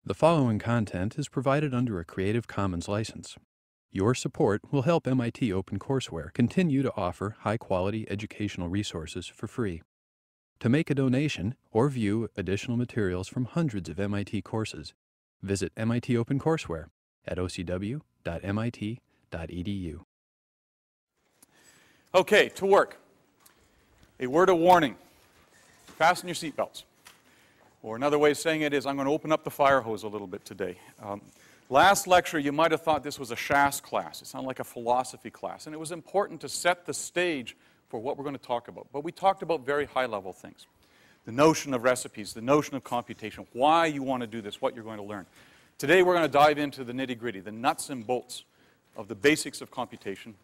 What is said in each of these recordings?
The following content is provided under a Creative Commons license. Your support will help MIT OpenCourseWare continue to offer high-quality educational resources for free. To make a donation or view additional materials from hundreds of MIT courses, visit MIT OpenCourseWare at ocw.mit.edu. Okay, to work. A word of warning. Fasten your seatbelts. Or another way of saying it is I'm going to open up the fire hose a little bit today. Last lecture, you might have thought this was a SHAS class. It sounded like a philosophy class. And it was important to set the stage for what we're going to talk about. But we talked about very high-level things. The notion of recipes, the notion of computation, why you want to do this, what you're going to learn. Today, we're going to dive into the nitty-gritty, the nuts and bolts of the basics of computation.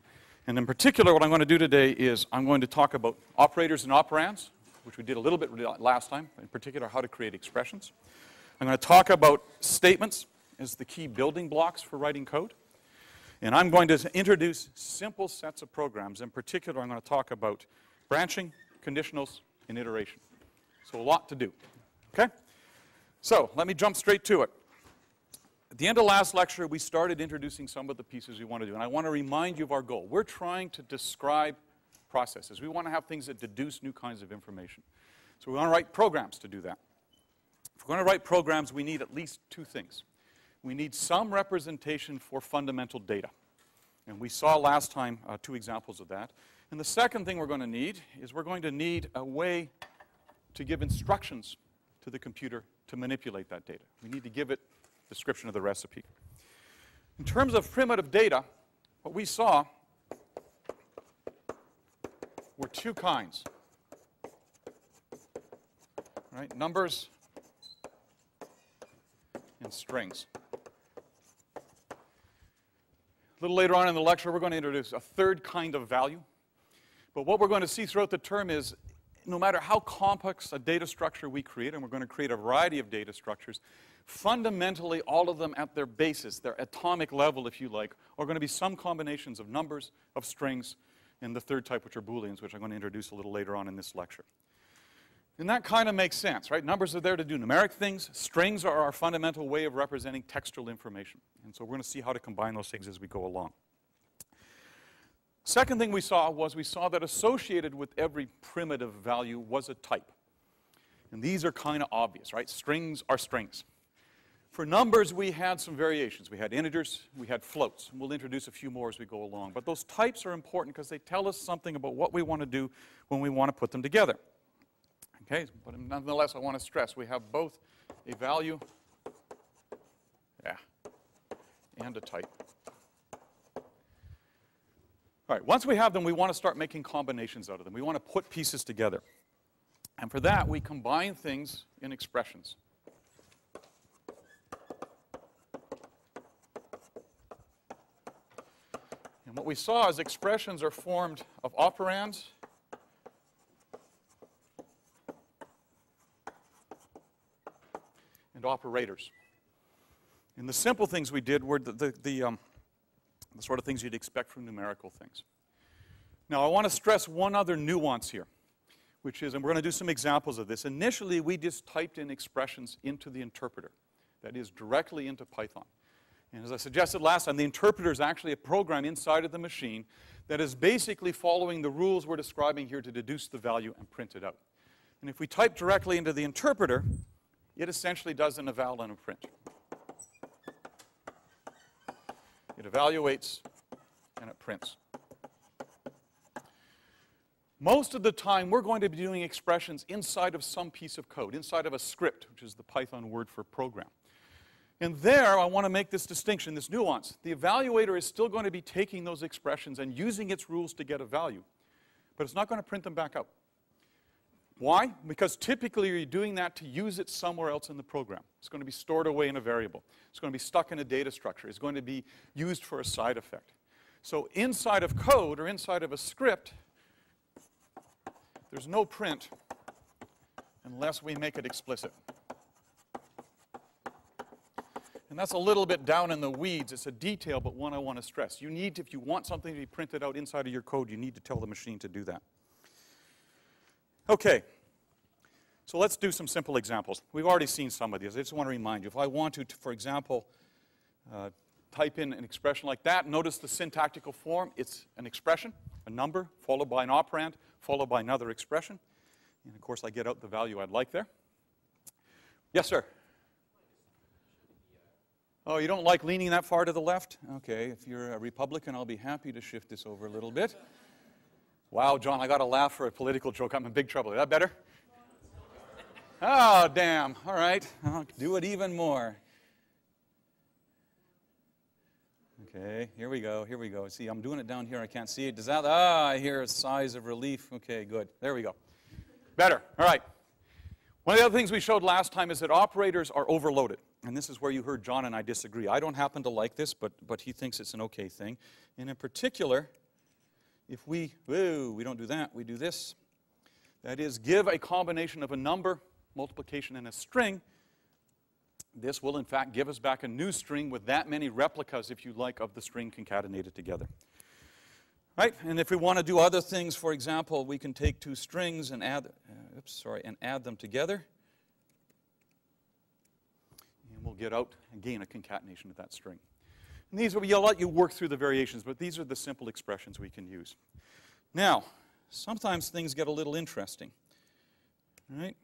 And in particular, what I'm going to do today is I'm going to talk about operators and operands, which we did a little bit last time, in particular how to create expressions. I'm going to talk about statements as the key building blocks for writing code. And I'm going to introduce simple sets of programs. In particular, I'm going to talk about branching, conditionals, and iteration. So a lot to do. Okay? So let me jump straight to it. At the end of last lecture, we started introducing some of the pieces we want to do. And I want to remind you of our goal. We're trying to describe processes. We want to have things that deduce new kinds of information. So we want to write programs to do that. If we're going to write programs, we need at least two things. We need some representation for fundamental data. And we saw last time two examples of that. And the second thing we're going to need is we're going to need a way to give instructions to the computer to manipulate that data. We need to give it a description of the recipe. In terms of primitive data, what we saw were two kinds, right? Numbers and strings. A little later on in the lecture, we're going to introduce a third kind of value. But what we're going to see throughout the term is no matter how complex a data structure we create, and we're going to create a variety of data structures, fundamentally all of them at their basis, their atomic level, if you like, are going to be some combinations of numbers, of strings, and the third type, which are Booleans, which I'm going to introduce a little later on in this lecture. And that kind of makes sense, right? Numbers are there to do numeric things. Strings are our fundamental way of representing textual information. And so we're going to see how to combine those things as we go along. Second thing we saw that associated with every primitive value was a type. And these are kind of obvious, right? Strings are strings. For numbers, we had some variations. We had integers, we had floats. And we'll introduce a few more as we go along. But those types are important because they tell us something about what we want to do when we want to put them together. Okay, but nonetheless, I want to stress we have both a value and a type. All right, once we have them, we want to start making combinations out of them. We want to put pieces together. And for that, we combine things in expressions. And what we saw is expressions are formed of operands and operators. And the simple things we did were the sort of things you'd expect from numerical things. Now, I want to stress one other nuance here, which is, and we're going to do some examples of this. Initially, we just typed in expressions into the interpreter, that is, directly into Python. And as I suggested last time, the interpreter is actually a program inside of the machine that is basically following the rules we're describing here to deduce the value and print it out. And if we type directly into the interpreter, it essentially does an eval and a print. It evaluates and it prints. Most of the time, we're going to be doing expressions inside of some piece of code, inside of a script, which is the Python word for program. And there, I want to make this distinction, this nuance. The evaluator is still going to be taking those expressions and using its rules to get a value, but it's not going to print them back out. Why? Because typically you're doing that to use it somewhere else in the program. It's going to be stored away in a variable. It's going to be stuck in a data structure. It's going to be used for a side effect. So inside of code or inside of a script, there's no print unless we make it explicit. And that's a little bit down in the weeds. It's a detail, but one I want to stress. You need to, if you want something to be printed out inside of your code, you need to tell the machine to do that. Okay. So let's do some simple examples. We've already seen some of these. I just want to remind you, if I want to, for example, type in an expression like that, notice the syntactical form. It's an expression, a number, followed by an operand, followed by another expression. And of course, I get out the value I'd like there. Yes, sir? Oh, you don't like leaning that far to the left? Okay, if you're a Republican, I'll be happy to shift this over a little bit. Wow, John, I got to laugh for a political joke. I'm in big trouble. Is that better? Oh, damn. All right. I'll do it even more. Okay, here we go, here we go. See, I'm doing it down here. I can't see it. Does that, I hear a sighs of relief. Okay, good. There we go. Better. All right. One of the other things we showed last time is that operators are overloaded. And this is where you heard John and I disagree. I don't happen to like this, but he thinks it's an okay thing. And in particular, if we don't do that, we do this. That is, give a combination of a number, multiplication, and a string. This will, in fact, give us back a new string with that many replicas, if you like, of the string concatenated together. Right? And if we want to do other things, for example, we can take two strings and add them together. And we'll get out, again, a concatenation of that string. And these will let you work through the variations, but these are the simple expressions we can use. Now, sometimes things get a little interesting. Right?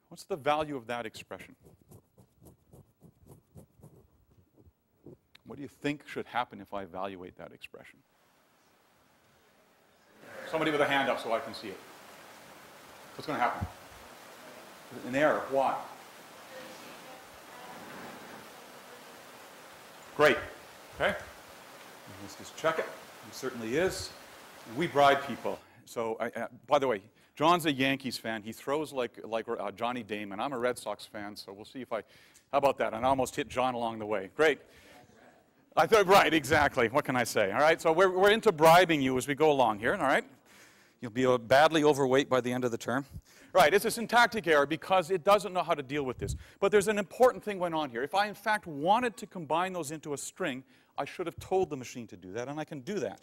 What's the value of that expression? What do you think should happen if I evaluate that expression? Somebody with a hand up so I can see it. What's going to happen? An error. Why? Great. Okay. Let's just check it. It certainly is. We bribe people. So, by the way, John's a Yankees fan. He throws like Johnny Damon. I'm a Red Sox fan, so we'll see if how about that? And I almost hit John along the way. Great. I thought, right, exactly. What can I say? All right, so we're into bribing you as we go along here, all right? You'll be badly overweight by the end of the term. Right, it's a syntactic error because it doesn't know how to deal with this. But there's an important thing going on here. If I, in fact, wanted to combine those into a string, I should have told the machine to do that, and I can do that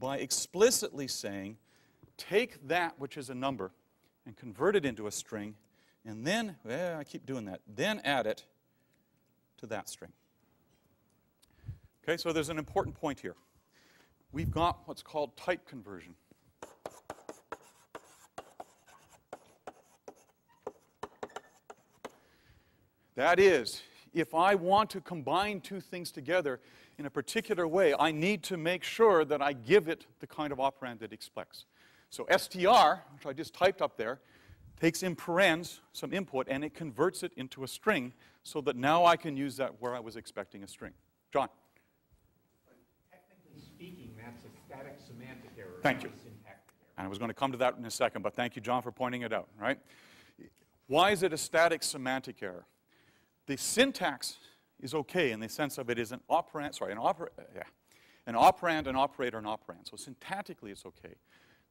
by explicitly saying, take that, which is a number, and convert it into a string, and then, I keep doing that, then add it to that string. Okay, so there's an important point here. We've got what's called type conversion. That is, if I want to combine two things together in a particular way, I need to make sure that I give it the kind of operand that it expects. So str, which I just typed up there, takes in parens some input, and it converts it into a string so that now I can use that where I was expecting a string. John? Technically speaking, that's a static semantic error. Thank you. And I was going to come to that in a second, but thank you, John, for pointing it out. Right? Why is it a static semantic error? The syntax is okay in the sense of it is an operand, an operand, an operator, an operand. So syntactically it's okay.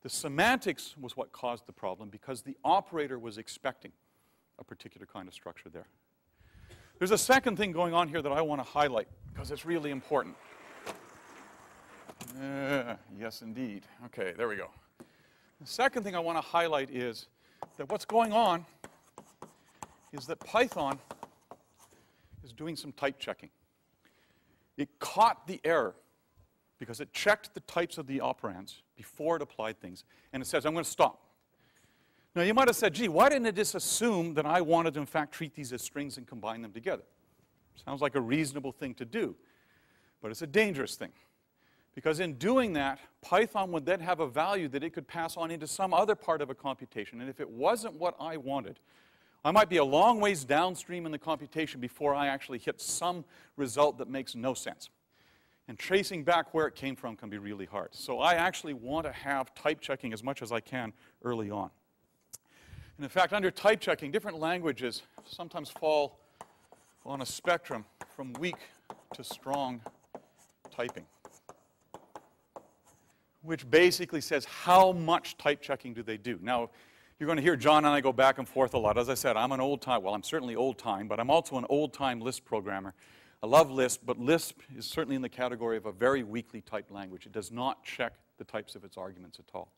The semantics was what caused the problem because the operator was expecting a particular kind of structure there. There's a second thing going on here that I want to highlight because it's really important. Yes, indeed. Okay, there we go. The second thing I want to highlight is that what's going on is that Python is doing some type checking. It caught the error because it checked the types of the operands before it applied things, and it says, I'm going to stop. Now, you might have said, gee, why didn't it just assume that I wanted to, in fact, treat these as strings and combine them together? Sounds like a reasonable thing to do, but it's a dangerous thing. Because in doing that, Python would then have a value that it could pass on into some other part of a computation, and if it wasn't what I wanted, I might be a long ways downstream in the computation before I actually hit some result that makes no sense. And tracing back where it came from can be really hard. So I actually want to have type checking as much as I can early on. And in fact, under type checking, different languages sometimes fall on a spectrum from weak to strong typing, which basically says how much type checking do they do. Now, you're going to hear John and I go back and forth a lot. As I said, I'm an old-time, well, I'm certainly old-time, but I'm also an old-time Lisp programmer. I love Lisp, but Lisp is certainly in the category of a very weakly typed language. It does not check the types of its arguments at all.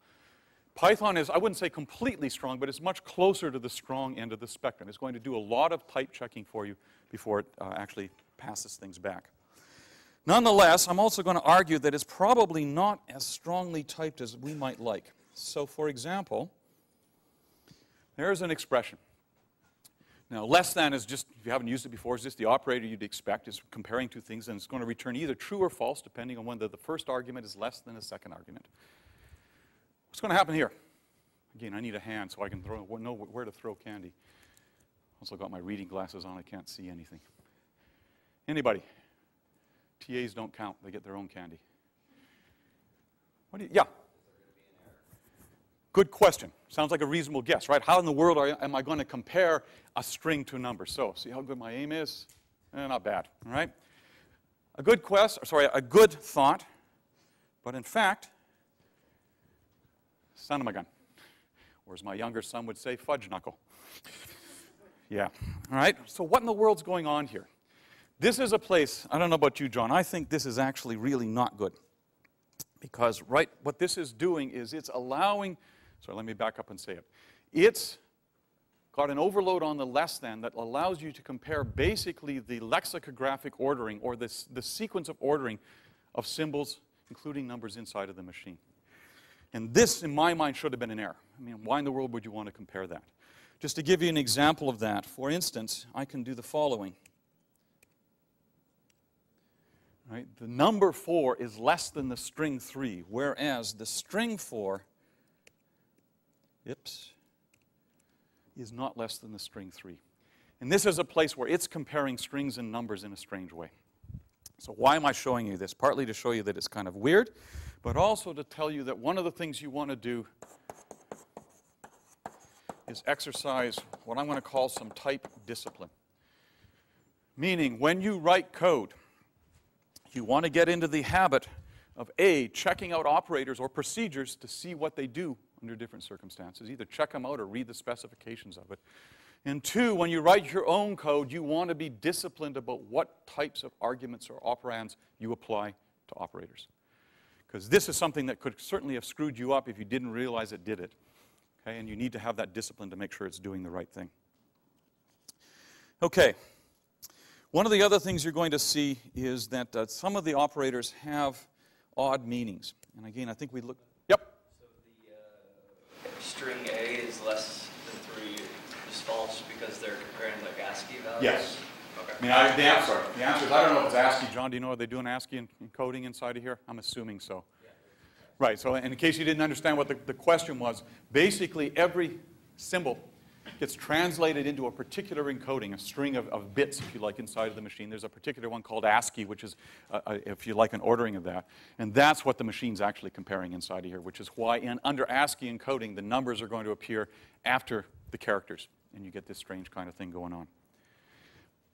Python is, I wouldn't say completely strong, but it's much closer to the strong end of the spectrum. It's going to do a lot of type checking for you before it actually passes things back. Nonetheless, I'm also going to argue that it's probably not as strongly typed as we might like. So, for example, there's an expression. Now, less than is just, if you haven't used it before, is just the operator you'd expect. It's comparing two things, and it's going to return either true or false, depending on whether the first argument is less than the second argument. What's going to happen here? Again, I need a hand so I can know where to throw candy. Also got my reading glasses on. I can't see anything. Anybody? TAs don't count. They get their own candy. What do you, yeah. Good question. Sounds like a reasonable guess, right? How in the world am I going to compare a string to a number? So, see how good my aim is? Not bad, all right? A good thought, but in fact, son of a gun. Or as my younger son would say, fudge knuckle. Yeah, all right? So what in the world's going on here? This is a place, I don't know about you, John, I think this is actually really not good. Because, right, what this is doing is it's allowing, sorry, let me back up and say it. It's got an overload on the less than that allows you to compare basically the lexicographic ordering or the sequence of ordering of symbols, including numbers inside of the machine. And this, in my mind, should have been an error. I mean, why in the world would you want to compare that? Just to give you an example of that, for instance, I can do the following. Right? The number 4 is less than the string 3, whereas the string 4, is not less than the string 3. And this is a place where it's comparing strings and numbers in a strange way. So why am I showing you this? Partly to show you that it's kind of weird, but also to tell you that one of the things you want to do is exercise what I'm going to call some type discipline. Meaning, when you write code, you want to get into the habit of A, checking out operators or procedures to see what they do under different circumstances. Either check them out or read the specifications of it. And 2, when you write your own code, you want to be disciplined about what types of arguments or operands you apply to operators. Because this is something that could certainly have screwed you up if you didn't realize it did it. Okay? And you need to have that discipline to make sure it's doing the right thing. Okay. One of the other things you're going to see is that some of the operators have odd meanings. And again, I think we look... Yep. So the string A is less than 3 is false because they're comparing like ASCII values? Yes. Okay. I mean, the answer is, I don't know if it's ASCII. John, do you know, are they doing ASCII encoding inside of here? I'm assuming so. Yeah. Right, so in case you didn't understand what the question was, basically every symbol gets translated into a particular encoding, a string of bits, if you like, inside of the machine. There's a particular one called ASCII, which is, if you like, an ordering of that. And that's what the machine's actually comparing inside of here, which is why under ASCII encoding, the numbers are going to appear after the characters. And you get this strange kind of thing going on.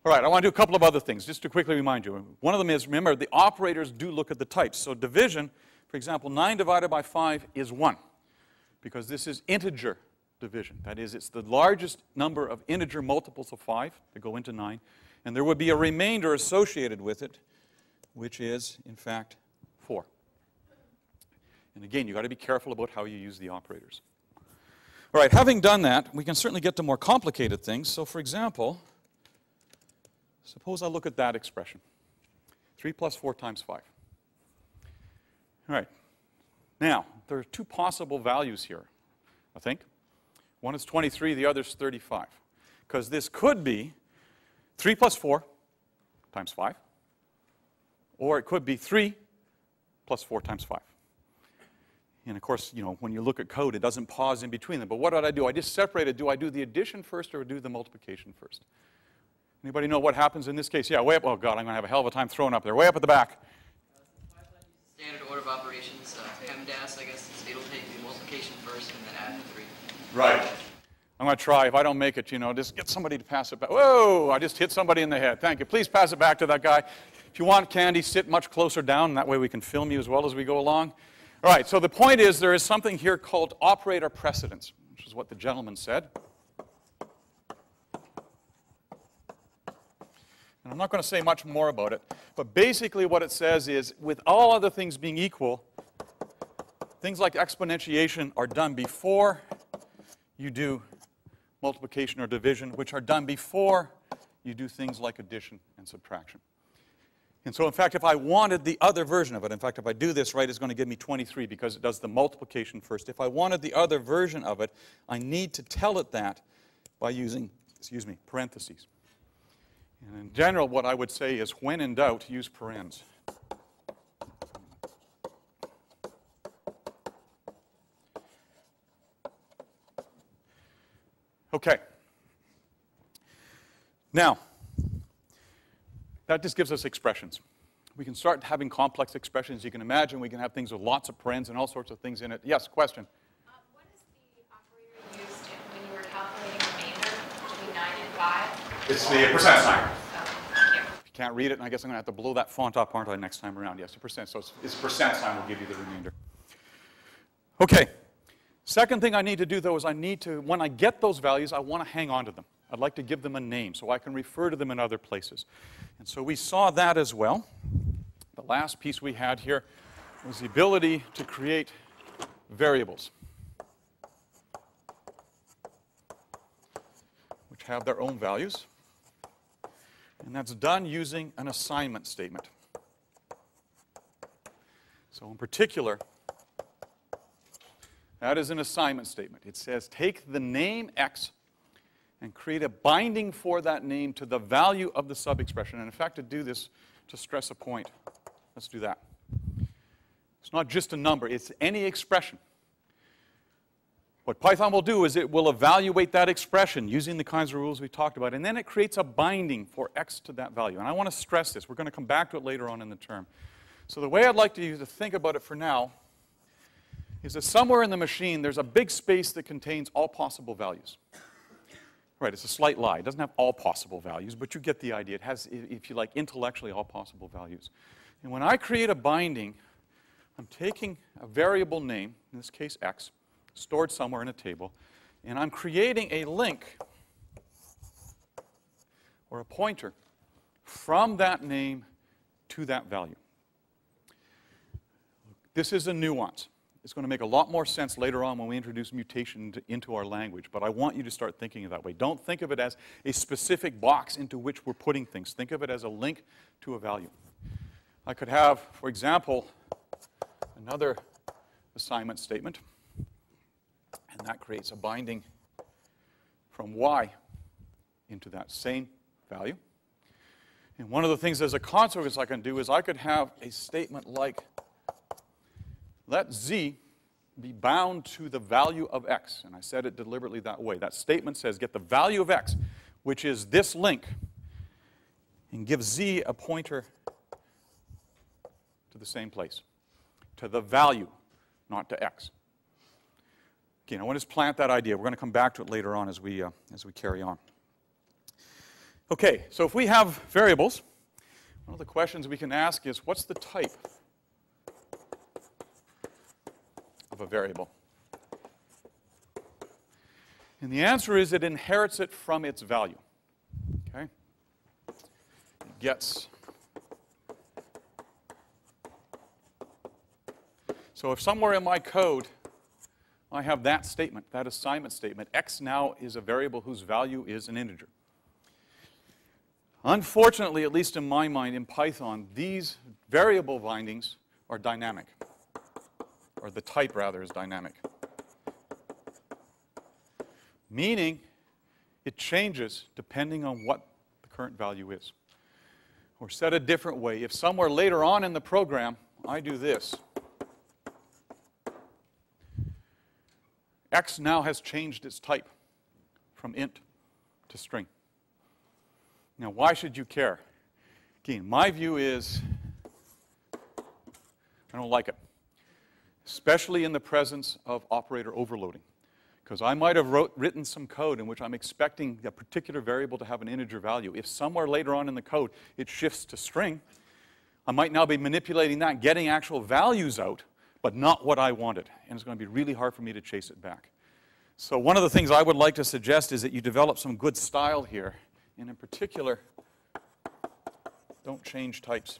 All right, I want to do a couple of other things, just to quickly remind you. One of them is, remember, the operators do look at the types. So division, for example, 9 divided by 5 is 1, because this is integer division. That is, it's the largest number of integer multiples of 5 that go into 9, and there would be a remainder associated with it, which is, in fact, 4. And again, you've got to be careful about how you use the operators. All right, having done that, we can certainly get to more complicated things. So, for example, suppose I look at that expression, 3 plus 4 times 5. All right, now, there are 2 possible values here, I think. One is 23, the other is 35. Because this could be 3 plus 4 times 5, or it could be 3 plus 4 times 5. And of course, you know, when you look at code, it doesn't pause in between them. But what did I do? I just separated. Do I do the addition first or do the multiplication first? Anybody know what happens in this case? Yeah, way up. Oh, God, I'm going to have a hell of a time throwing up there. Way up at the back. Standard order of operations, PEMDAS, I guess, it'll take the multiplication first and then add the 3. Right. I'm going to try. If I don't make it, you know, just get somebody to pass it back. Whoa, I just hit somebody in the head. Thank you. Please pass it back to that guy. If you want candy, sit much closer down, and that way we can film you as well as we go along. All right, so the point is there is something here called operator precedence, which is what the gentleman said. And I'm not going to say much more about it, but basically what it says is, with all other things being equal, things like exponentiation are done before you do multiplication or division, which are done before you do things like addition and subtraction. And so, in fact, if I wanted the other version of it, in fact, if I do this right, it's going to give me 23 because it does the multiplication first. If I wanted the other version of it, I need to tell it that by using, parentheses. And in general, what I would say is, when in doubt, use parens. Okay. Now, that just gives us expressions. We can start having complex expressions. You can imagine we can have things with lots of parens and all sorts of things in it. Yes, question? What is the operator used when you were calculating remainder between 9 and 5? It's the percent sign. Oh, thank you. If you can't read it, and I guess I'm going to have to blow that font up, aren't I, next time around? Yes, the percent. So it's percent sign will give you the remainder. Okay. Second thing I need to do, though, is I need to, when I get those values, I want to hang on to them. I'd like to give them a name so I can refer to them in other places. And so we saw that as well. The last piece we had here was the ability to create variables, which have their own values. And that's done using an assignment statement. So in particular, that is an assignment statement. It says take the name x and create a binding for that name to the value of the sub-expression. And in fact, to do this, to stress a point, let's do that. It's not just a number, it's any expression. What Python will do is it will evaluate that expression using the kinds of rules we talked about, and then it creates a binding for x to that value. And I want to stress this. We're going to come back to it later on in the term. So the way I'd like you to think about it for now is that somewhere in the machine there's a big space that contains all possible values. Right, it's a slight lie. It doesn't have all possible values, but you get the idea. It has, if you like, intellectually all possible values. And when I create a binding, I'm taking a variable name, in this case x, stored somewhere in a table, and I'm creating a link or a pointer from that name to that value. This is a nuance. It's going to make a lot more sense later on when we introduce mutation into our language, but I want you to start thinking of that way. Don't think of it as a specific box into which we're putting things. Think of it as a link to a value. I could have, for example, another assignment statement, and that creates a binding from y into that same value. And one of the things as a consequence I can do is I could have a statement like, let z be bound to the value of x. And I said it deliberately that way. That statement says get the value of x, which is this link, and give z a pointer to the same place, to the value, not to x. Okay, now I want to just plant that idea. We're going to come back to it later on as we carry on. Okay, so if we have variables, one of the questions we can ask is, what's the type of a variable? And the answer is it inherits it from its value. Okay? It gets. So if somewhere in my code I have that statement, that assignment statement, x now is a variable whose value is an integer. Unfortunately, at least in my mind, in Python, these variable bindings are dynamic. Or the type, rather, is dynamic. Meaning, it changes depending on what the current value is. Or said a different way, if somewhere later on in the program I do this, x now has changed its type from int to string. Now, why should you care? Again, my view is I don't like it, especially in the presence of operator overloading. Because I might have written some code in which I'm expecting a particular variable to have an integer value. If somewhere later on in the code it shifts to string, I might now be manipulating that, getting actual values out, but not what I wanted. And it's going to be really hard for me to chase it back. So one of the things I would like to suggest is that you develop some good style here. And in particular, don't change types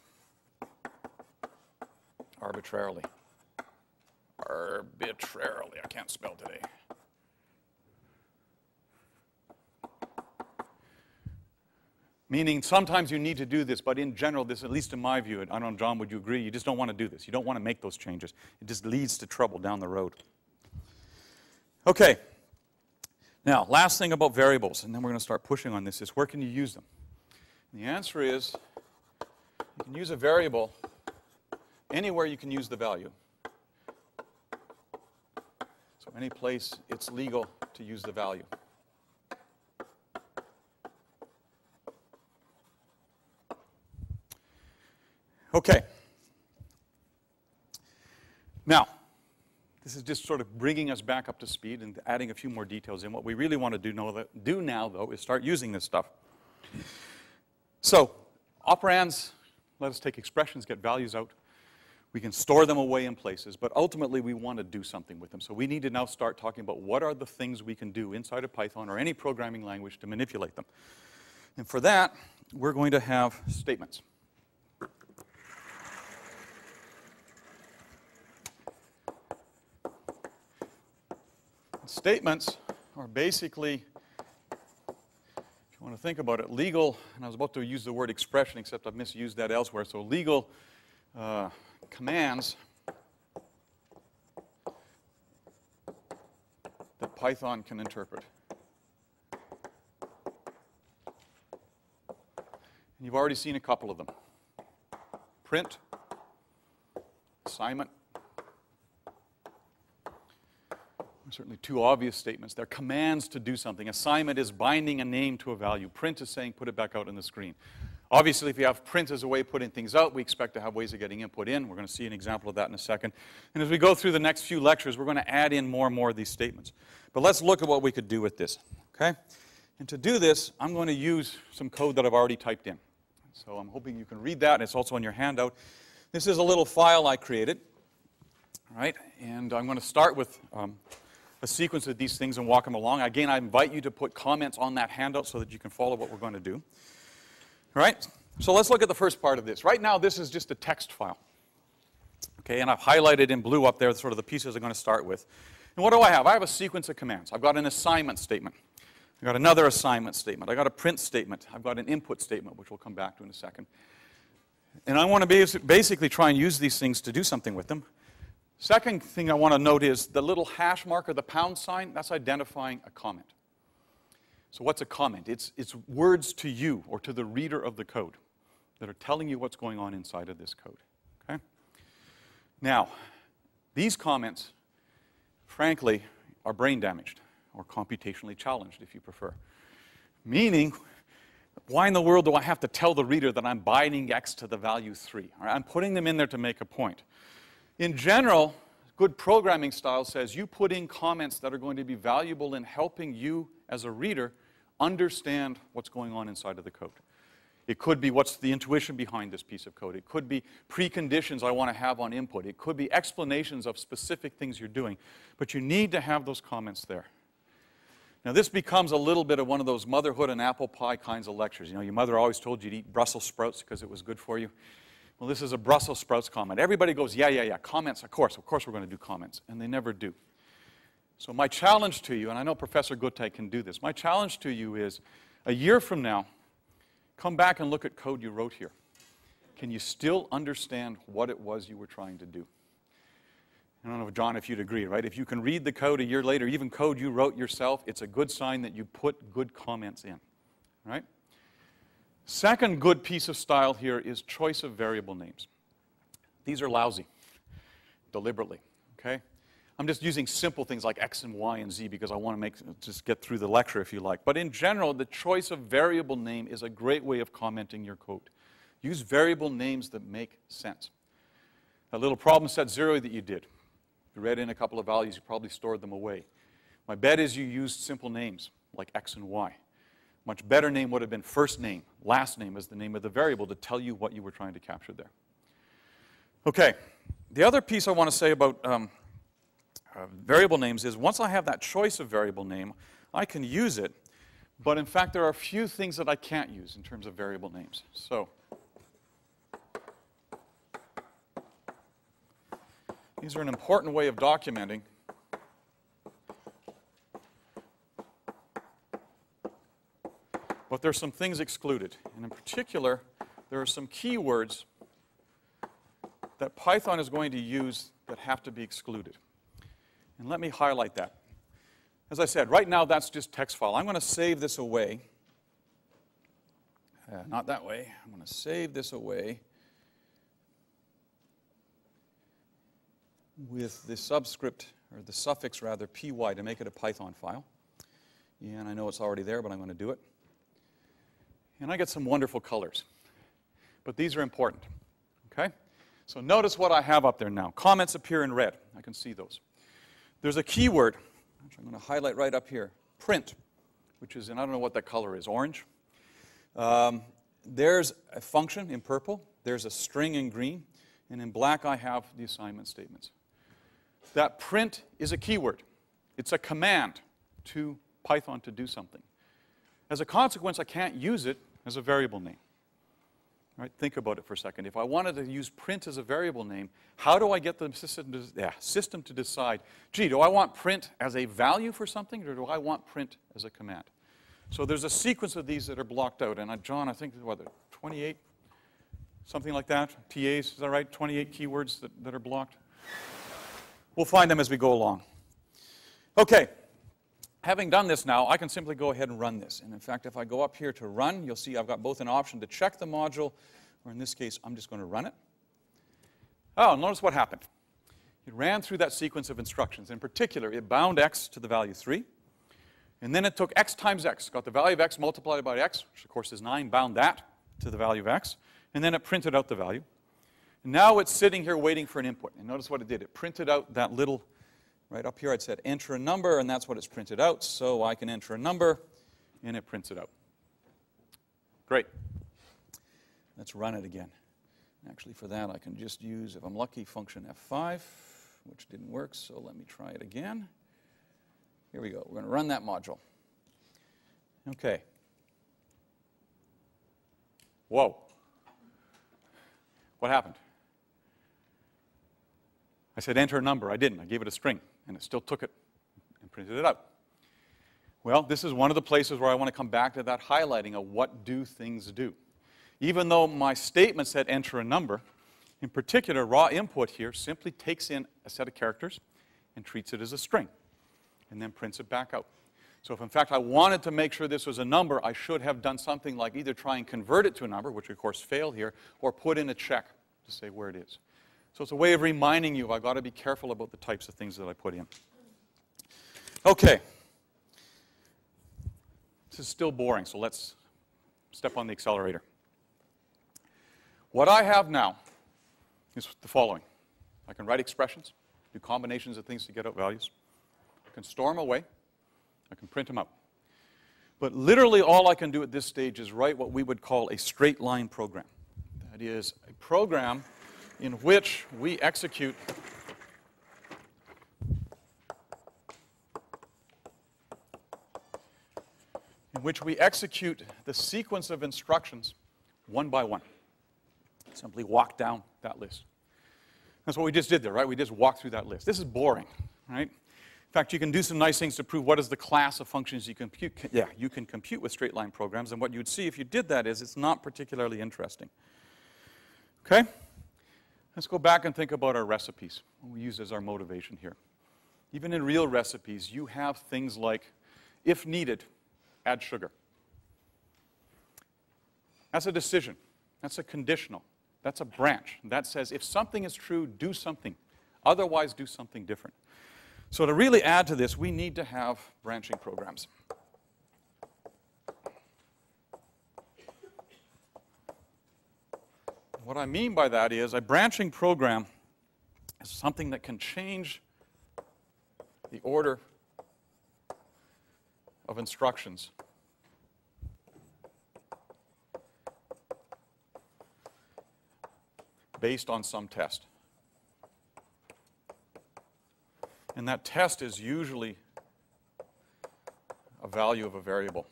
arbitrarily. arbitrarily. I can't spell today. Meaning sometimes you need to do this, but in general, this, at least in my view, I don't know, John, would you agree? You just don't want to do this. You don't want to make those changes. It just leads to trouble down the road. Okay. Now, last thing about variables, and then we're going to start pushing on this, is where can you use them? And the answer is you can use a variable anywhere you can use the value. So any place it's legal to use the value. Okay. Now, this is just sort of bringing us back up to speed and adding a few more details in. What we really want to do now, though, is start using this stuff. So, operands, let us take expressions, get values out. We can store them away in places, but ultimately we want to do something with them. So we need to now start talking about what are the things we can do inside of Python or any programming language to manipulate them. And for that, we're going to have statements. Statements are basically, if you want to think about it, legal, and I was about to use the word expression, except I've misused that elsewhere. So legal commands that Python can interpret. And you've already seen a couple of them. Print, assignment. Certainly two obvious statements. They're commands to do something. Assignment is binding a name to a value. Print is saying put it back out on the screen. Obviously, if you have print as a way of putting things out, we expect to have ways of getting input in. We're going to see an example of that in a second. And as we go through the next few lectures, we're going to add in more and more of these statements. But let's look at what we could do with this, okay? And to do this, I'm going to use some code that I've already typed in. So I'm hoping you can read that, and it's also on your handout. This is a little file I created, all right? And I'm going to start with a sequence of these things and walk them along. Again, I invite you to put comments on that handout so that you can follow what we're going to do. All right? So let's look at the first part of this. Right now, this is just a text file. Okay, and I've highlighted in blue up there sort of the pieces I'm going to start with. And what do I have? I have a sequence of commands. I've got an assignment statement. I've got another assignment statement. I've got a print statement. I've got an input statement, which we'll come back to in a second. And I want to basically try and use these things to do something with them. Second thing I want to note is the little hash marker, the pound sign, that's identifying a comment. So what's a comment? It's words to you or to the reader of the code that are telling you what's going on inside of this code. Okay? Now, these comments, frankly, are brain damaged or computationally challenged, if you prefer. Meaning, why in the world do I have to tell the reader that I'm binding x to the value 3? All right, I'm putting them in there to make a point. In general, good programming style says you put in comments that are going to be valuable in helping you as a reader understand what's going on inside of the code. It could be what's the intuition behind this piece of code. It could be preconditions I want to have on input. It could be explanations of specific things you're doing. But you need to have those comments there. Now this becomes a little bit of one of those motherhood and apple pie kinds of lectures. You know, your mother always told you to eat Brussels sprouts because it was good for you. Well, this is a Brussels sprouts comment. Everybody goes, yeah, comments, of course we're going to do comments. And they never do. So my challenge to you, and I know Professor Guttag can do this, my challenge to you is, a year from now, come back and look at code you wrote here. Can you still understand what it was you were trying to do? I don't know, John, if you'd agree, right? If you can read the code a year later, even code you wrote yourself, it's a good sign that you put good comments in, right? Second good piece of style here is choice of variable names. These are lousy, deliberately, okay? I'm just using simple things like x and y and z because I want to just get through the lecture if you like. But in general, the choice of variable name is a great way of commenting your code. Use variable names that make sense. That little problem set 0 that you did. You read in a couple of values, you probably stored them away. My bet is you used simple names like x and y. Much better name would have been first name, last name as the name of the variable to tell you what you were trying to capture there. Okay, the other piece I want to say about variable names is once I have that choice of variable name, I can use it, but in fact there are a few things that I can't use in terms of variable names. So, These are an important way of documenting but there's some things excluded. And in particular, there are some keywords that Python is going to use that have to be excluded. And let me highlight that. As I said, right now that's just text file. I'm going to save this away. Not that way. I'm going to save this away with the subscript, or the suffix rather, py to make it a Python file. And I know it's already there, but I'm going to do it. And I get some wonderful colors. But these are important. Okay? So notice what I have up there now. Comments appear in red. I can see those. There's a keyword, which I'm going to highlight right up here, print, which is, and I don't know what that color is, orange. There's a function in purple. There's a string in green. And in black, I have the assignment statements. That print is a keyword. It's a command to Python to do something. As a consequence, I can't use it as a variable name. Right? Think about it for a second. If I wanted to use print as a variable name, how do I get the system to decide, gee, do I want print as a value for something, or do I want print as a command? So there's a sequence of these that are blocked out. And John, I think, what, 28? Something like that? TAs, is that right? 28 keywords that are blocked? We'll find them as we go along. Okay. Having done this now, I can simply go ahead and run this. And in fact, if I go up here to run, you'll see I've got both an option to check the module, or in this case, I'm just going to run it. Oh, notice what happened. It ran through that sequence of instructions. In particular, it bound x to the value 3. And then it took x times x, got the value of x multiplied by x, which of course is 9, bound that to the value of x. And then it printed out the value. And now it's sitting here waiting for an input. And notice what it did. It printed out that little. Right up here, I'd said enter a number, and that's what it's printed out. So I can enter a number, and it prints it out. Great. Let's run it again. Actually, for that, I can just use, if I'm lucky, function F5, which didn't work, so let me try it again. Here we go. We're going to run that module. Okay. Whoa. What happened? I said enter a number. I didn't. I gave it a string. And it still took it and printed it out. Well, this is one of the places where I want to come back to that highlighting of what do things do. Even though my statement said enter a number, in particular, raw input here simply takes in a set of characters and treats it as a string, and then prints it back out. So if, in fact, I wanted to make sure this was a number, I should have done something like either try and convert it to a number, which, of course, failed here, or put in a check to say where it is. So it's a way of reminding you I've got to be careful about the types of things that I put in. Okay. This is still boring, so let's step on the accelerator. What I have now is the following. I can write expressions, do combinations of things to get out values. I can store them away. I can print them out. But literally all I can do at this stage is write what we would call a straight line program. That is a program in which we execute the sequence of instructions one by one. Simply walk down that list. That's what we just did there, right? We just walked through that list. This is boring, right? In fact, you can do some nice things to prove what is the class of functions you compute. Yeah, you can compute with straight line programs, and what you'd see if you did that is it's not particularly interesting. Okay? Let's go back and think about our recipes, what we use as our motivation here. Even in real recipes, you have things like, if needed, add sugar. That's a decision. That's a conditional. That's a branch. That says if something is true, do something. Otherwise, do something different. So to really add to this, we need to have branching programs. What I mean by that is a branching program is something that can change the order of instructions based on some test. And that test is usually a value of a variable.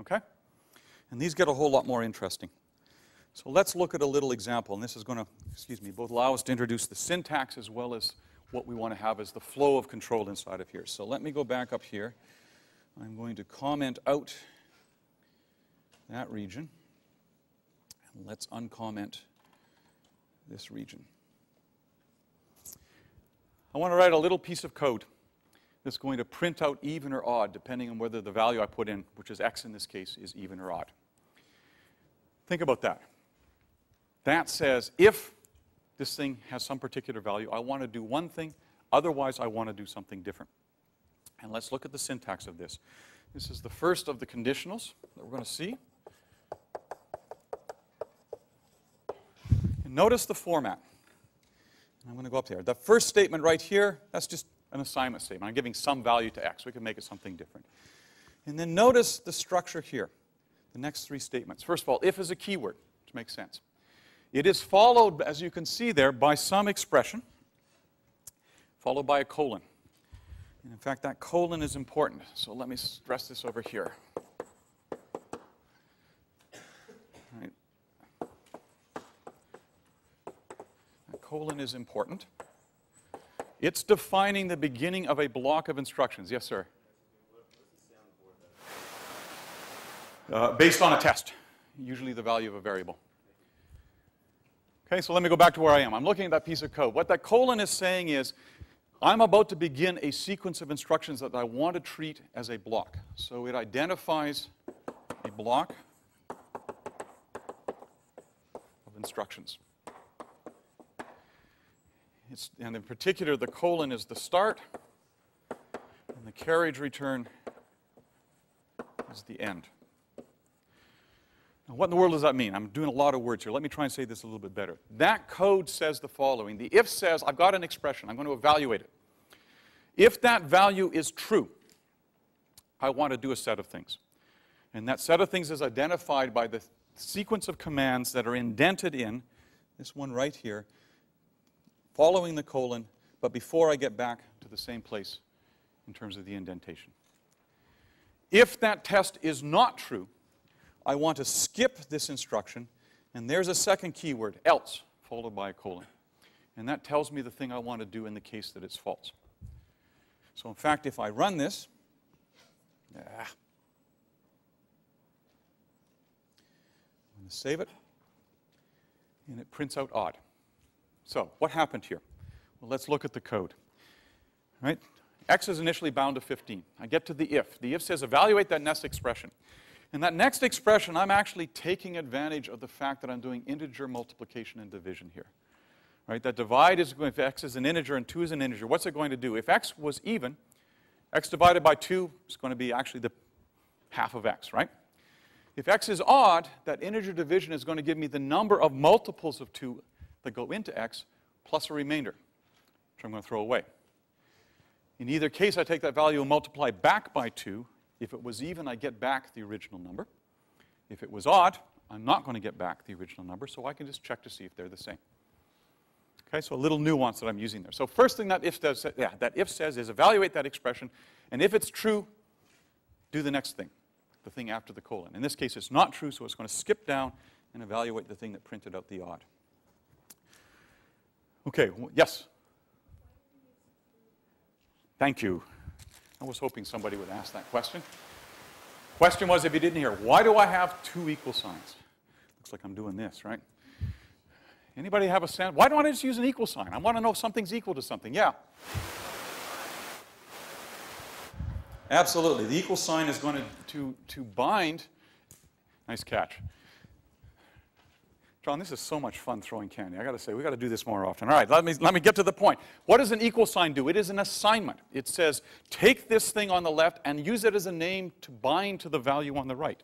Okay? And these get a whole lot more interesting. So let's look at a little example, and this is going to, both allow us to introduce the syntax as well as what we want to have as the flow of control inside of here. So let me go back up here. I'm going to comment out that region, and let's uncomment this region. I want to write a little piece of code that's going to print out even or odd, depending on whether the value I put in, which is x in this case, is even or odd. Think about that. That says if this thing has some particular value, I want to do one thing, otherwise I want to do something different. And let's look at the syntax of this. This is the first of the conditionals that we're going to see. And notice the format. I'm going to go up there. The first statement right here, that's just an assignment statement. I'm giving some value to x. We can make it something different. And then notice the structure here, the next three statements. First of all, if is a keyword, which makes sense. It is followed, as you can see there, by some expression, followed by a colon. And in fact, that colon is important. So let me stress this over here. Right. That colon is important. It's defining the beginning of a block of instructions. Yes, sir? Based on a test, usually the value of a variable. Okay, so let me go back to where I am. I'm looking at that piece of code. What that colon is saying is, I'm about to begin a sequence of instructions that I want to treat as a block. So it identifies a block of instructions. And in particular, the colon is the start, and the carriage return is the end. Now, what in the world does that mean? I'm doing a lot of words here. Let me try and say this a little bit better. That code says the following. The if says, I've got an expression. I'm going to evaluate it. If that value is true, I want to do a set of things. And that set of things is identified by the sequence of commands that are indented in this one right here, following the colon, but before I get back to the same place in terms of the indentation. If that test is not true, I want to skip this instruction, and there's a second keyword, else, followed by a colon. And that tells me the thing I want to do in the case that it's false. So in fact, if I run this, I'm going to save it, and it prints out odd. So what happened here? Well, let's look at the code. All right? X is initially bound to 15. I get to the if. The if says evaluate that next expression. And that next expression, I'm actually taking advantage of the fact that I'm doing integer multiplication and division here. Right? That divide is going, if x is an integer and 2 is an integer, what's it going to do? If x was even, x divided by 2 is going to be actually the half of x, right? If x is odd, that integer division is going to give me the number of multiples of 2 that go into x plus a remainder, which I'm going to throw away. In either case, I take that value and multiply back by 2. If it was even, I get back the original number. If it was odd, I'm not going to get back the original number, so I can just check to see if they're the same. Okay, so a little nuance that I'm using there. So first thing that if does, that if says is evaluate that expression, and if it's true, do the next thing, the thing after the colon. In this case, it's not true, so it's going to skip down and evaluate the thing that printed out the odd. Okay, yes? Thank you. I was hoping somebody would ask that question. Question was, if you didn't hear, why do I have two equal signs? Looks like I'm doing this, right? Anybody have a sense? Why don't I just use an equal sign? I want to know if something's equal to something. Yeah? Absolutely. The equal sign is going to bind. Nice catch. John, this is so much fun throwing candy. I got to say, we got to do this more often. All right, let me get to the point. What does an equal sign do? It is an assignment. It says, take this thing on the left and use it as a name to bind to the value on the right.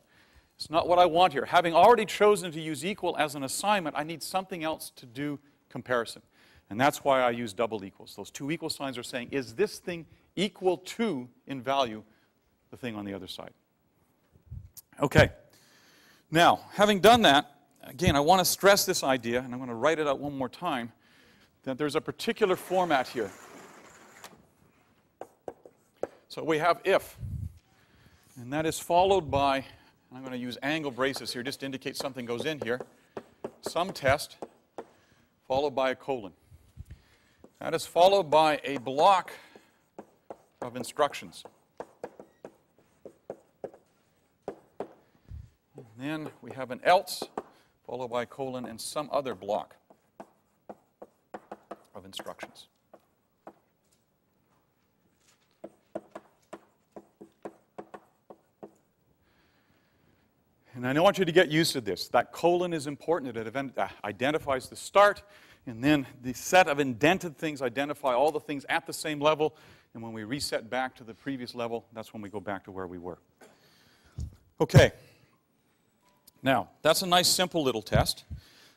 It's not what I want here. Having already chosen to use equal as an assignment, I need something else to do comparison. And that's why I use double equals. Those two equal signs are saying, is this thing equal to, in value, the thing on the other side? Okay. Now, having done that, again, I want to stress this idea, and I'm going to write it out one more time, that there's a particular format here. So we have if, and that is followed by, and I'm going to use angle braces here just to indicate something goes in here. some test followed by a colon. That is followed by a block of instructions. And then we have an else followed by a colon and some other block of instructions. And I want you to get used to this. That colon is important. It identifies the start, and then the set of indented things identify all the things at the same level, and when we reset back to the previous level, that's when we go back to where we were. Okay. Now, that's a nice simple little test.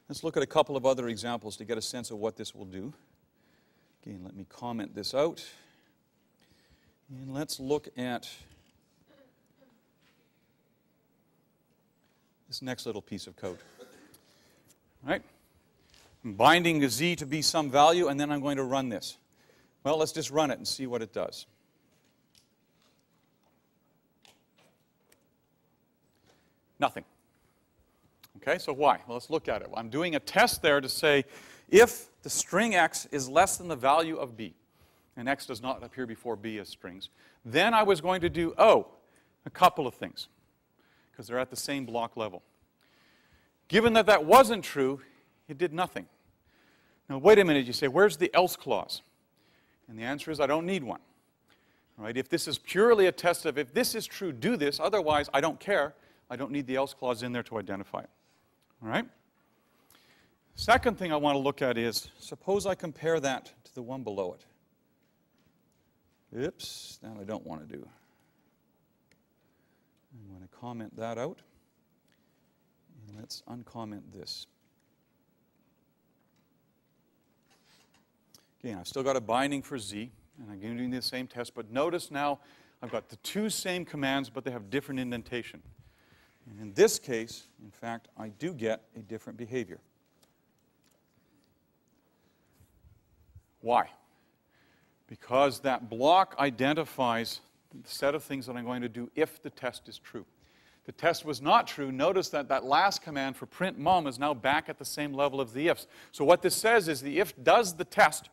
Let's look at a couple of other examples to get a sense of what this will do. Again, let me comment this out. And let's look at this next little piece of code. All right? I'm binding z to be some value, and then I'm going to run this. Well, let's just run it and see what it does. Nothing. Okay, so why? Well, let's look at it. I'm doing a test there to say if the string x is less than the value of b, and x does not appear before b as strings, then I was going to do, a couple of things, because they're at the same block level. Given that that wasn't true, it did nothing. Now, wait a minute, you say, where's the else clause? And the answer is, I don't need one. All right, if this is purely a test of, if this is true, do this, otherwise, I don't care. I don't need the else clause in there to identify it. All right? Second thing I want to look at is, suppose I compare that to the one below it. Oops, that I don't want to do. I'm going to comment that out. And let's uncomment this. Again, I've still got a binding for z, and I'm doing the same test, but notice now I've got the two same commands, but they have different indentation. And in this case, in fact, I do get a different behavior. Why? Because that block identifies the set of things that I'm going to do if the test is true. The test was not true. Notice that that last command for print mum is now back at the same level of the ifs. So what this says is the if does the test.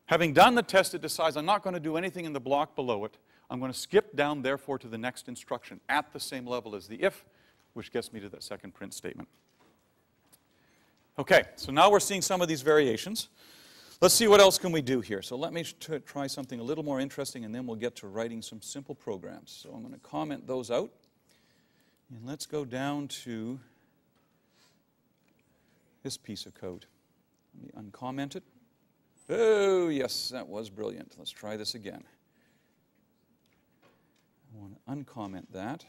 Having done the test, it decides I'm not going to do anything in the block below it. I'm going to skip down, therefore, to the next instruction at the same level as the if, which gets me to that second print statement. Okay, so now we're seeing some of these variations. Let's see what else can we do here. So let me try something a little more interesting, and then we'll get to writing some simple programs. So I'm going to comment those out. And let's go down to this piece of code. Let me uncomment it. Oh, yes, that was brilliant. Let's try this again. I want to uncomment that.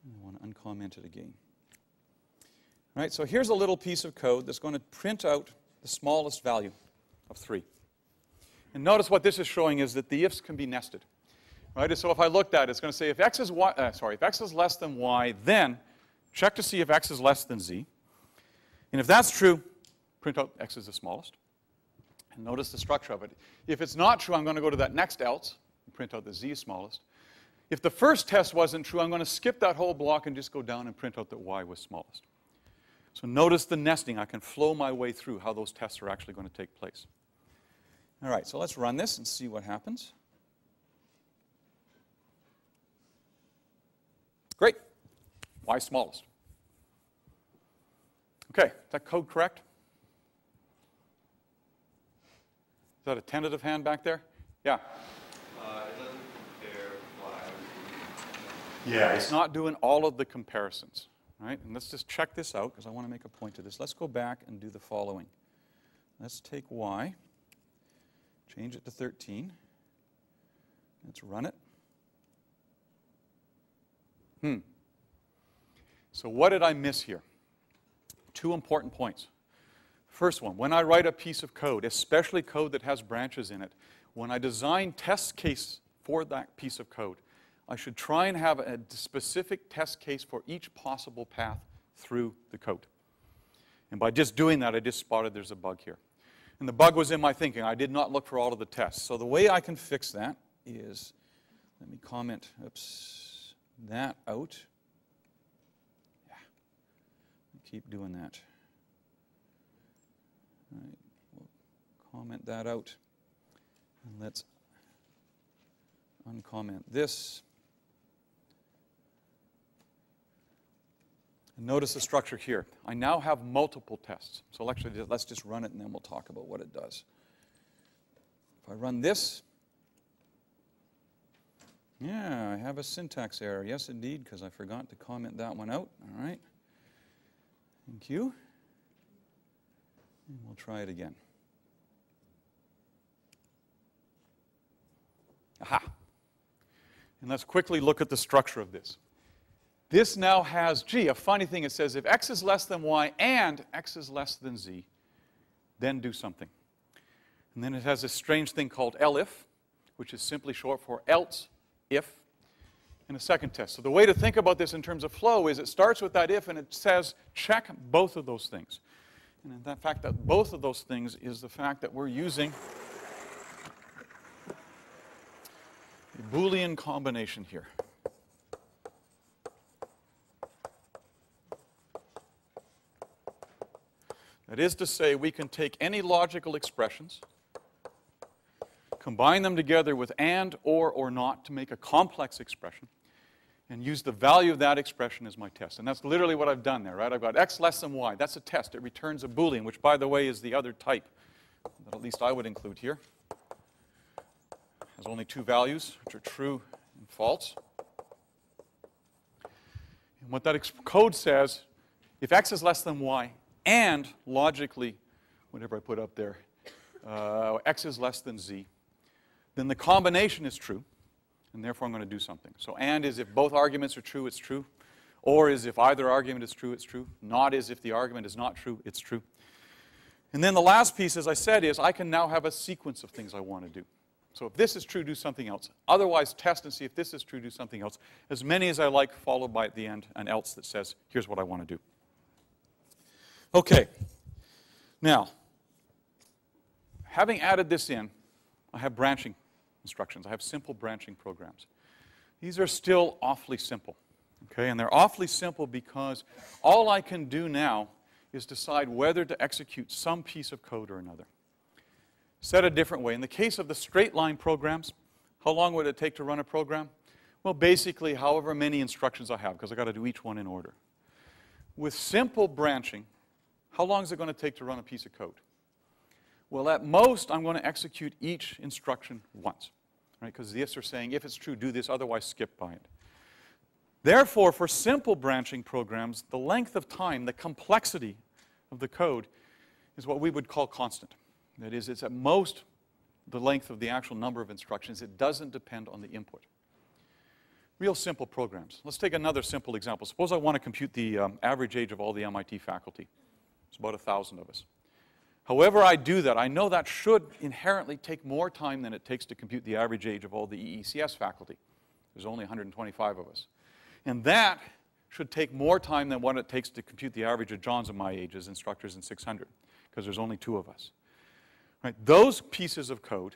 And I want to uncomment it again. All right, so here's a little piece of code that's going to print out the smallest value of 3. And notice what this is showing is that the ifs can be nested. Right? So if I looked at it, it's going to say if x is if x is less than y, then check to see if x is less than z. And if that's true, print out x is the smallest. And notice the structure of it. If it's not true, I'm going to go to that next else and print out the z is smallest. If the first test wasn't true, I'm going to skip that whole block and just go down and print out that y was smallest. So notice the nesting. I can flow my way through how those tests are actually going to take place. All right, so let's run this and see what happens. Great. Y smallest. Okay, is that code correct? Is that a tentative hand back there? Yeah. It doesn't compare y. Yeah, it's not doing all of the comparisons. Right? And let's just check this out because I want to make a point to this. Let's go back and do the following. Let's take y, change it to 13. Let's run it. So what did I miss here? 2 important points. First one, when I write a piece of code, especially code that has branches in it, when I design test case for that piece of code, I should try and have a specific test case for each possible path through the code. And by just doing that, I just spotted there's a bug here. And the bug was in my thinking. I did not look for all of the tests. So the way I can fix that is, let me comment, that out. Yeah. keep doing that. All right, we'll comment that out. And let's uncomment this. And notice the structure here. I now have multiple tests. So actually, let's just run it and then we'll talk about what it does. If I run this, yeah, I have a syntax error. Yes, indeed, because I forgot to comment that one out. All right. Thank you. And we'll try it again. Aha. And let's quickly look at the structure of this. This now has, gee, a funny thing. It says if x is less than y and x is less than z, then do something. And then it has this strange thing called elif, which is simply short for else if, in a second test. So the way to think about this in terms of flow is it starts with that if and it says check both of those things. And in that fact that both of those things is the fact that we're using a Boolean combination here. That is to say, we can take any logical expressions, combine them together with and, or not to make a complex expression, and use the value of that expression as my test. And that's literally what I've done there, right? I've got x less than y. That's a test. It returns a Boolean, which, by the way, is the other type that at least I would include here. It has only two values, which are true and false. And what that code says, if x is less than y, and logically, whatever I put up there, x is less than z, then the combination is true, and therefore I'm going to do something. So and is if both arguments are true, it's true. Or is if either argument is true, it's true. Not is if the argument is not true, it's true. And then the last piece, as I said, is I can now have a sequence of things I want to do. So if this is true, do something else. Otherwise, test and see if this is true, do something else. As many as I like, followed by at the end an else that says, here's what I want to do. Okay, now, having added this in, I have branching instructions. I have simple branching programs. These are still awfully simple, okay? And they're awfully simple because all I can do now is decide whether to execute some piece of code or another. Said a different way, in the case of the straight line programs, how long would it take to run a program? Well, basically, however many instructions I have, because I've got to do each one in order. With simple branching, how long is it going to take to run a piece of code? Well, at most, I'm going to execute each instruction once, right? Because the ifs are saying, if it's true, do this, otherwise skip by it. Therefore, for simple branching programs, the length of time, the complexity of the code is what we would call constant. That is, it's at most the length of the actual number of instructions. It doesn't depend on the input. Real simple programs. Let's take another simple example. Suppose I want to compute the average age of all the MIT faculty. It's about 1,000 of us. However I do that, I know that should inherently take more time than it takes to compute the average age of all the EECS faculty. There's only 125 of us. And that should take more time than what it takes to compute the average of John's and my age as instructors in 600, because there's only 2 of us. Right? Those pieces of code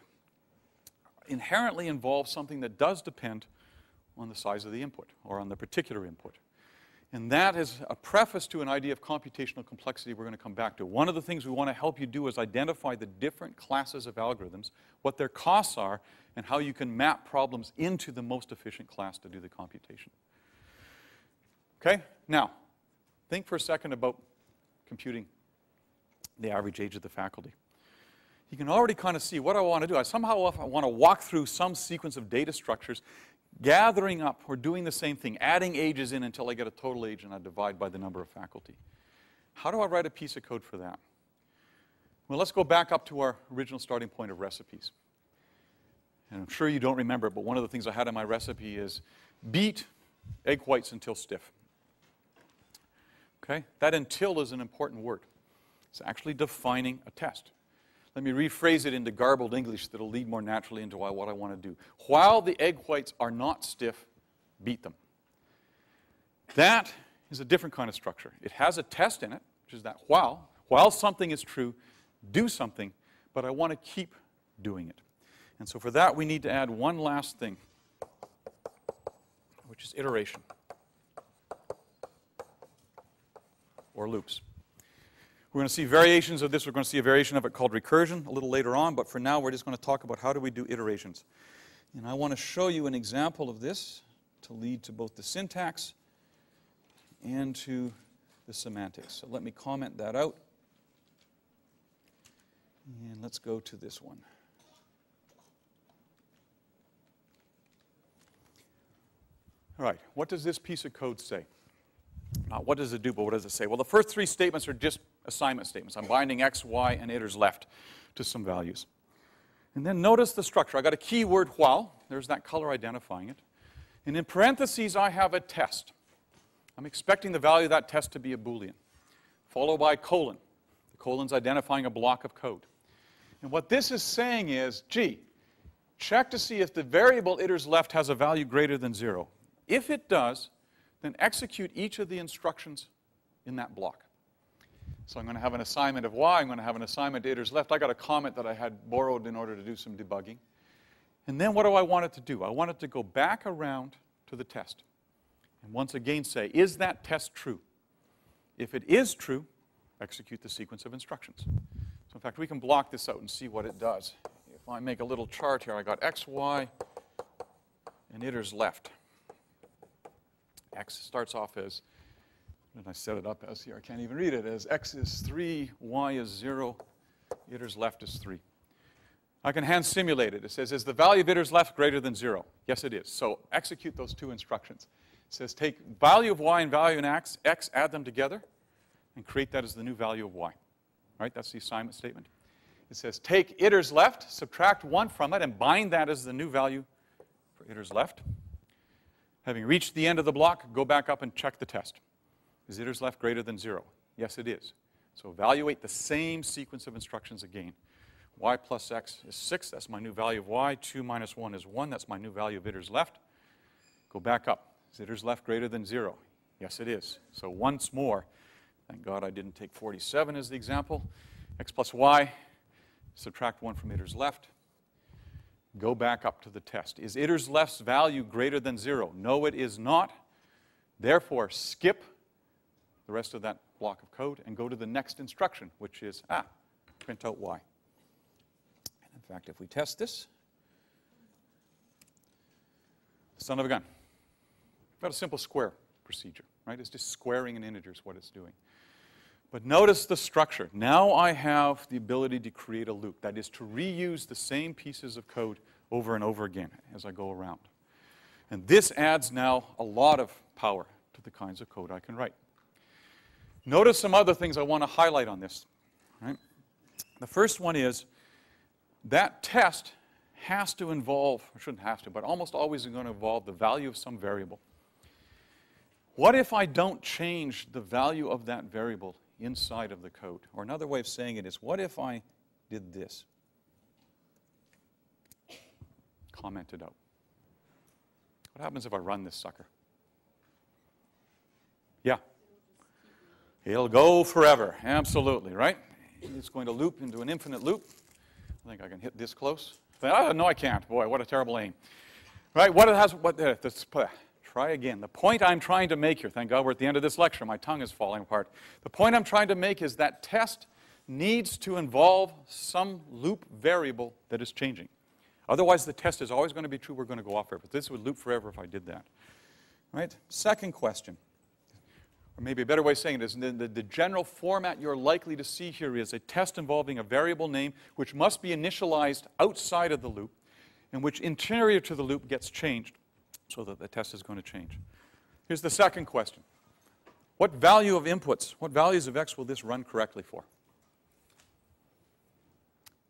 inherently involve something that does depend on the size of the input, or on the particular input. And that is a preface to an idea of computational complexity we're going to come back to. One of the things we want to help you do is identify the different classes of algorithms, what their costs are, and how you can map problems into the most efficient class to do the computation. Okay? Now, think for a second about computing the average age of the faculty. You can already kind of see what I want to do. I want to walk through some sequence of data structures, gathering up or doing the same thing, adding ages in until I get a total age and I divide by the number of faculty. How do I write a piece of code for that? Well, let's go back up to our original starting point of recipes. And I'm sure you don't remember it, but one of the things I had in my recipe is beat egg whites until stiff. Okay? That until is an important word. It's actually defining a test. Let me rephrase it into garbled English that will lead more naturally into what I want to do. While the egg whites are not stiff, beat them. That is a different kind of structure. It has a test in it, which is that while something is true, do something, but I want to keep doing it. And so for that, we need to add one last thing, which is iteration. or loops. We're going to see variations of this. We're going to see a variation of it called recursion a little later on, but for now we're just going to talk about how do we do iterations. And I want to show you an example of this to lead to both the syntax and to the semantics. So let me comment that out. And let's go to this one. All right, what does this piece of code say? Not what does it do, but what does it say? Well, the first three statements are just assignment statements. I'm binding x, y, and iters left to some values. And then notice the structure. I got a keyword while. There's that color identifying it. And in parentheses, I have a test. I'm expecting the value of that test to be a Boolean, followed by a colon. The colon's identifying a block of code. And what this is saying is, gee, check to see if the variable iters left has a value greater than 0. If it does, then execute each of the instructions in that block. So I'm going to have an assignment of y. I'm going to have an assignment to iters left. I got a comment that I had borrowed in order to do some debugging. And then what do I want it to do? I want it to go back around to the test. And once again say, is that test true? If it is true, execute the sequence of instructions. So in fact, we can block this out and see what it does. If I make a little chart here, I got x, y, and iters left. X starts off as, and I set it up as here, I can't even read it, as x is 3, y is 0, iters left is 3. I can hand simulate it. It says, is the value of iters left greater than 0? Yes, it is. So execute those two instructions. It says take value of y and value in x, add them together, and create that as the new value of y. Right? That's the assignment statement. It says take iters left, subtract 1 from it, and bind that as the new value for iters left. Having reached the end of the block, go back up and check the test. Is iters left greater than 0? Yes, it is. So evaluate the same sequence of instructions again. Y plus x is 6. That's my new value of y. 2 minus 1 is 1. That's my new value of iters left. Go back up. Is iters left greater than 0? Yes, it is. So once more, thank God I didn't take 47 as the example. X plus y, subtract 1 from iters left. Go back up to the test. Is iters left's value greater than 0? No, it is not. Therefore, skip the rest of that block of code and go to the next instruction, which is, print out y. And in fact, if we test this, son of a gun. Got a simple square procedure, right? It's just squaring an integer is what it's doing. But notice the structure. Now I have the ability to create a loop. That is to reuse the same pieces of code over and over again as I go around. And this adds now a lot of power to the kinds of code I can write. Notice some other things I want to highlight on this. Right? The first one is that test has to involve, or shouldn't have to, but almost always is going to involve the value of some variable. What if I don't change the value of that variable inside of the code? Or another way of saying it is, what if I did this? Comment it out. What happens if I run this sucker? Yeah. It'll go forever. Absolutely, right? It's going to loop into an infinite loop. I think I can hit this close. Oh, no, I can't. Boy, what a terrible aim. Right? Try again. The point I'm trying to make here, thank God we're at the end of this lecture, my tongue is falling apart. The point I'm trying to make is that test needs to involve some loop variable that is changing. Otherwise, the test is always going to be true. We're going to go off forever. This would loop forever if I did that. Right? Second question, or maybe a better way of saying it is, the general format you're likely to see here is a test involving a variable name which must be initialized outside of the loop and which interior to the loop gets changed so that the test is going to change. Here's the second question. What value of inputs, what values of x will this run correctly for?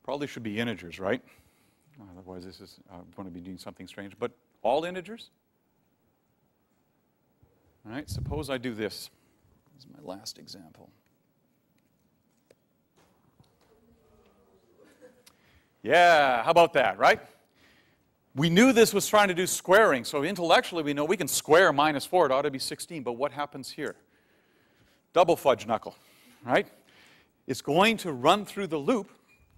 Probably should be integers, right? Otherwise, this is going to be doing something strange. But all integers? All right, suppose I do this. This is my last example. Yeah, how about that, right? We knew this was trying to do squaring, so intellectually we know we can square minus 4. It ought to be 16, but what happens here? Double fudge knuckle, right? It's going to run through the loop,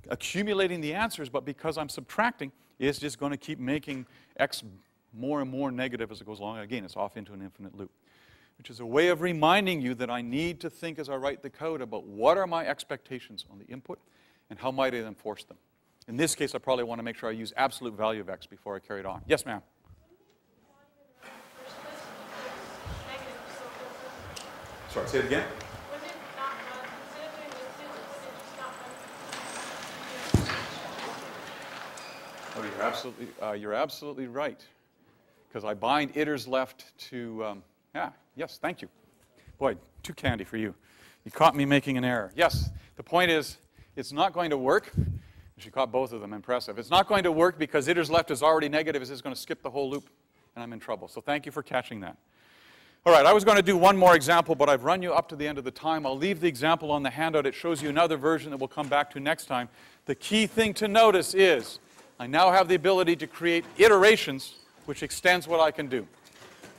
accumulating the answers, but because I'm subtracting, it's just going to keep making x more and more negative as it goes along. Again, it's off into an infinite loop. which is a way of reminding you that I need to think as I write the code about what are my expectations on the input and how might I enforce them. In this case, I probably want to make sure I use absolute value of x before I carry it on. Yes, ma'am? Sorry, say it again? Oh, you're absolutely right. Because I bind iters left to, yes, thank you. Boy, too candy for you. You caught me making an error. Yes, the point is, it's not going to work. She caught both of them, impressive. It's not going to work because iters left is already negative. It's just going to skip the whole loop, and I'm in trouble. So thank you for catching that. All right, I was going to do one more example, but I've run you up to the end of the time. I'll leave the example on the handout. It shows you another version that we'll come back to next time. The key thing to notice is I now have the ability to create iterations, which extends what I can do.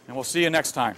And we'll see you next time.